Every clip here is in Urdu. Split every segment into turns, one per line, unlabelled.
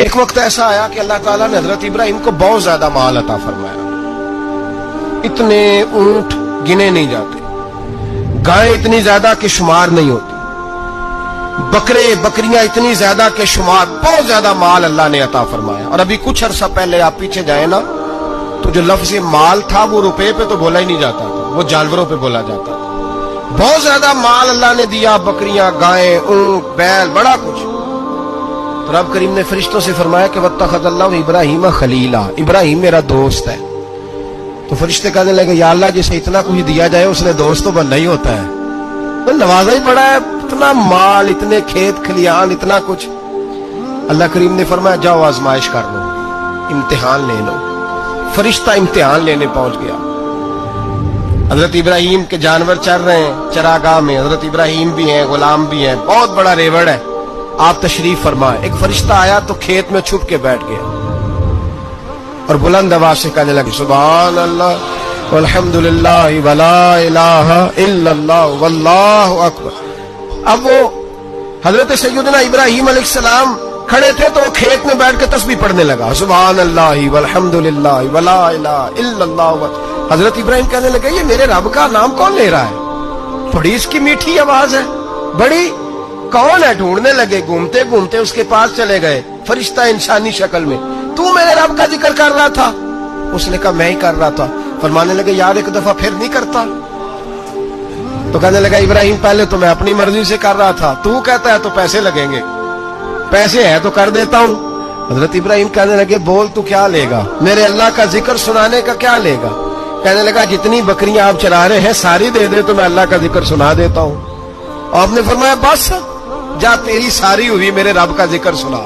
ایک وقت ایسا آیا کہ اللہ تعالیٰ نے حضرت ابراہیم کو بہت زیادہ مال عطا فرمایا. اتنے اونٹ گنے نہیں جاتے، گائیں اتنی زیادہ کہ شمار نہیں ہوتی، بکرے بکریاں اتنی زیادہ کہ شمار، بہت زیادہ مال اللہ نے عطا فرمایا. اور ابھی کچھ عرصہ پہلے آپ پیچھے جائیں نا تو جو لفظ مال تھا وہ روپے پہ تو بولا ہی نہیں جاتا تھا، وہ جانوروں پہ بولا جاتا تھا. بہت زیادہ مال اللہ نے دیا، بکریاں، گائیں، اونٹ، بیل، بڑا کچھ. تو رب کریم نے فرشتوں سے فرمایا کہ واتخذ اللہ ابراہیم خلیلا، ابراہیم میرا دوست ہے. تو فرشتے کہنے لگے یا اللہ جسے اتنا کچھ دیا جائے اس نے دوست تو بننا ہی ہوتا ہے، تو نوازا ہی پڑا ہے، اتنا مال، اتنے کھیت کھلیان، اتنا کچھ. اللہ کریم نے فرمایا جاؤ آزمائش کر لو، امتحان لے لو. فرشتہ امتحان لینے پہنچ گیا. حضرت ابراہیم کے جانور چر رہے ہیں چراگاہ میں، حضرت ابراہیم بھی ہیں، غلام بھی ہیں، بہت بڑا ریوڑ ہے. آپ تشریف فرمائے. ایک فرشتہ آیا تو کھیت میں چھپ کے بیٹھ گیا اور بلند آواز سے کہنے لگے سبحان اللہ والحمدللہ ولا الہ الا اللہ واللہ اکبر. اب وہ حضرت سیدنا ابراہیم علیہ السلام کھڑے تھے تو وہ کھیت میں بیٹھ کے تسبیح پڑھنے لگا سبحان اللہ والحمدللہ ولا الہ الا اللہ. حضرت ابراہیم کہنے لگے یہ میرے رب کا نام کون لے رہا ہے؟ بڑی اس کی میٹھی آواز ہے، بڑی، کون ہے؟ ڈھونڈنے لگے، گھومتے گھومتے اس کے پاس چلے گئے. فرشتہ انسانی شکل میں، تو میرے رب کا ذکر کر رہا تھا؟ اس نے کہا میں ہی کر رہا تھا. فرمانے لگے یار ایک دفعہ پھر نہیں کرتا؟ تو کہنے لگا ابراہیم پہلے تو میں اپنی مرضی سے کر رہا تھا، تو کہتا ہے تو پیسے لگیں گے، پیسے ہے تو کر دیتا ہوں. حضرت ابراہیم کہنے لگے بول تو کیا لے گا؟ میرے اللہ کا ذکر سنانے کا کیا لے گا؟ کہنے لگا جتنی بکریاں آپ چرا رہے ہیں ساری دے دے تو میں اللہ کا ذکر سنا دیتا ہوں. آپ نے فرمایا بس جا تیری ساری ہوئی، میرے رب کا ذکر سنا.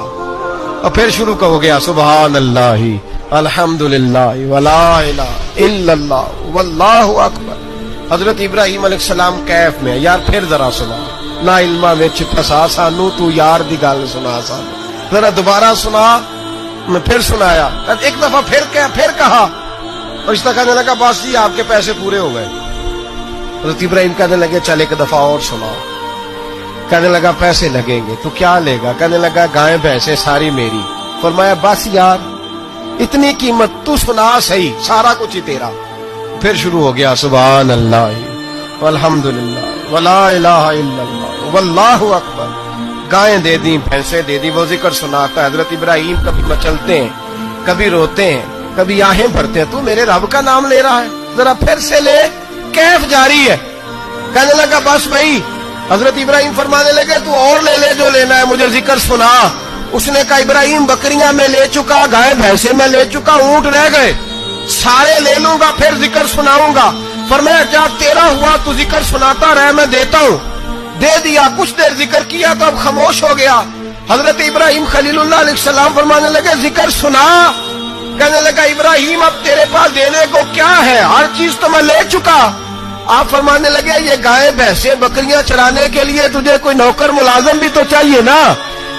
اور پھر شروع ہو گیا سبحان اللہ الحمدللہ ولا الہ الا اللہ واللہ اکبر. حضرت ابراہیم علیہ السلام کیف میں، یار پھر ذرا سنا، نا علما وچ پھسا سانو، تو یار دی گل سنا سانو، ذرا دوبارہ سنا. میں پھر سنایا، ایک دفعہ پھر کہا. فرشتہ کہنے لگا بس جی آپ کے پیسے پورے ہو گئے. حضرت ابراہیم کہنے لگے چل ایک دفعہ اور سناؤ. کہنے لگا پیسے لگیں گے. تو کیا لے گا؟ کہنے لگا گائیں بھینسیں ساری میری. فرمایا بس یار اتنی قیمت، تو سنا صحیح، سارا کچھ ہی تیرا. پھر شروع ہو گیا سبحان اللہ والحمدللہ ولا الہ الا اللہ واللہ اکبر. گائیں دے دی، بھینسیں دے دی، وہ ذکر سناتا ہے. حضرت ابراہیم کبھی مچلتے ہیں، کبھی روتے ہیں، کبھی آہیں بھرتے ہیں. تو میرے رب کا نام لے رہا ہے، ذرا پھر سے لے. کیف جاری ہے. کہنے لگا بس بھائی. حضرت ابراہیم فرمانے لگے تو اور لے لے جو لینا ہے، مجھے ذکر سنا. اس نے کہا ابراہیم بکریاں میں لے چکا، گائے بھینسیں میں لے چکا، اونٹ رہ گئے، سارے لے لوں گا پھر ذکر سناؤں گا. فرمایا جا تیرا ہوا تو ذکر سناتا رہ، میں دیتا ہوں. دے دیا. کچھ دیر ذکر کیا تو اب خاموش ہو گیا. حضرت ابراہیم خلیل اللہ علیہ السلام فرمانے لگے ذکر سنا. کہنے لگا ابراہیم اب تیرے پاس دینے کو کیا ہے؟ ہر چیز تو میں لے چکا. آپ فرمانے لگے یہ گائے بھینسیں بکریاں چرانے کے لیے تجھے کوئی نوکر ملازم بھی تو چاہیے نا.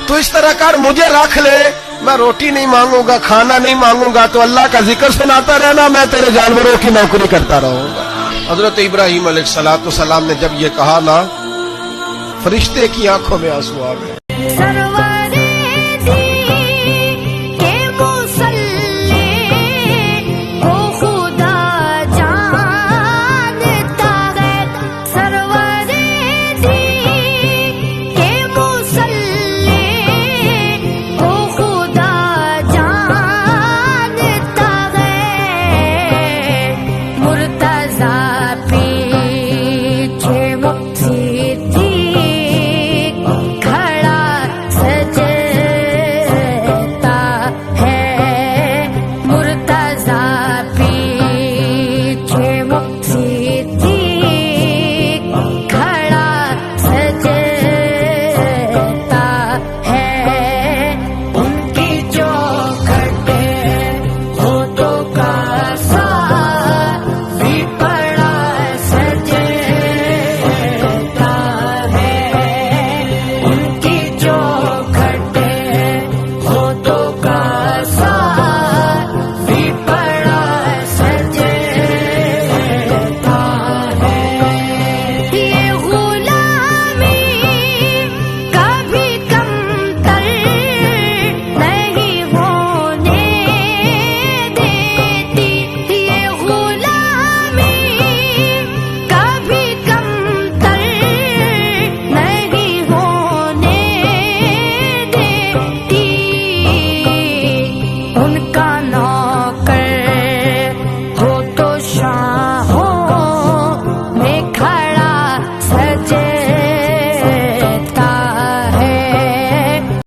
تو اس طرح کر مجھے رکھ لے، میں روٹی نہیں مانگوں گا، کھانا نہیں مانگوں گا، تو اللہ کا ذکر سناتا رہنا، میں تیرے جانوروں کی نوکری کرتا رہوں گا. حضرت ابراہیم علیہ السلام نے جب یہ کہا نا، فرشتے کی آنکھوں میں آنسو آ گئے.